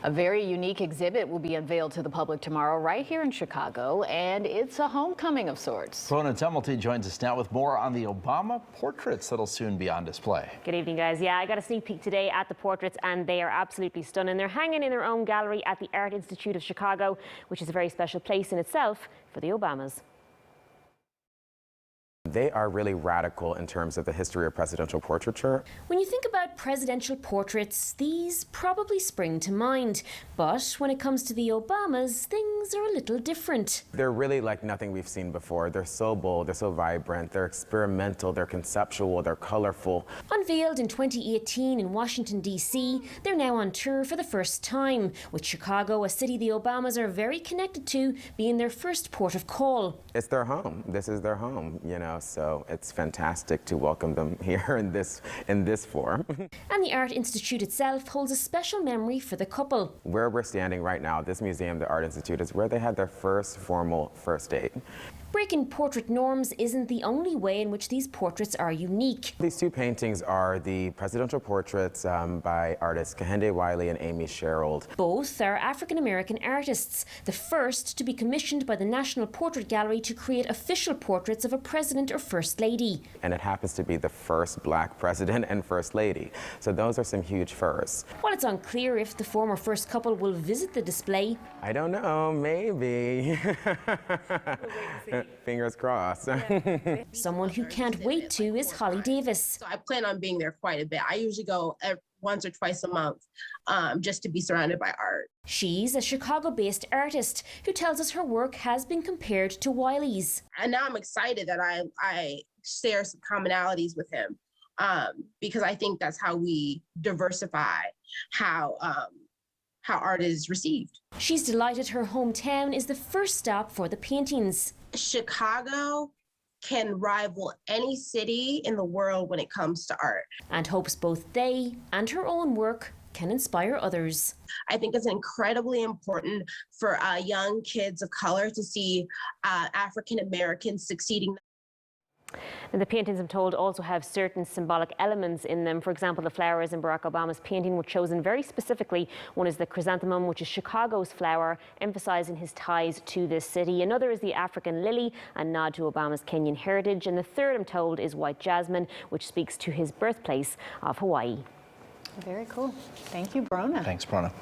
A very unique exhibit will be unveiled to the public tomorrow right here in Chicago, and it's a homecoming of sorts. Brona Tumulty joins us now with more on the Obama portraits that'll soon be on display. Good evening, guys. Yeah, I got a sneak peek today at the portraits, and they are absolutely stunning. They're hanging in their own gallery at the Art Institute of Chicago, which is a very special place in itself for the Obamas. They are really radical in terms of the history of presidential portraiture. When you think about presidential portraits, these probably spring to mind. But when it comes to the Obamas, things are a little different. They're really like nothing we've seen before. They're so bold, they're so vibrant, they're experimental, they're conceptual, they're colorful. Unveiled in 2018 in Washington, D.C., they're now on tour for the first time, with Chicago, a city the Obamas are very connected to, being their first port of call. It's their home. This is their home, you know, so it's fantastic to welcome them here in this form. And the Art Institute itself holds a special memory for the couple. Where we're standing right now, this museum, the Art Institute, is where they had their first formal first date. Breaking portrait norms isn't the only way in which these portraits are unique. These two paintings are the presidential portraits by artists Kehinde Wiley and Amy Sherald. Both are African-American artists, the first to be commissioned by the National Portrait Gallery to create official portraits of a president or first lady. And it happens to be the first black president and first lady. So those are some huge firsts. While it's unclear if the former first couple will visit the display, I don't know, maybe. Fingers crossed. someone who can't wait to is Holly Davis. So I plan on being there quite a bit. I usually go once or twice a month just to be surrounded by art. She's a Chicago-based artist who tells us her work has been compared to Wiley's. And now I'm excited that I share some commonalities with him because I think that's how we diversify how art is received. She's delighted her hometown is the first stop for the paintings. Chicago can rival any city in the world when it comes to art. And hopes both they and her own work can inspire others. I think it's incredibly important for young kids of color to see African Americans succeeding. And the paintings, I'm told, also have certain symbolic elements in them. For example, the flowers in Barack Obama's painting were chosen very specifically. One is the chrysanthemum, which is Chicago's flower, emphasizing his ties to this city. Another is the African lily, a nod to Obama's Kenyan heritage. And the third, I'm told, is white jasmine, which speaks to his birthplace of Hawaii. Very cool. Thank you, Brona. Thanks, Brona.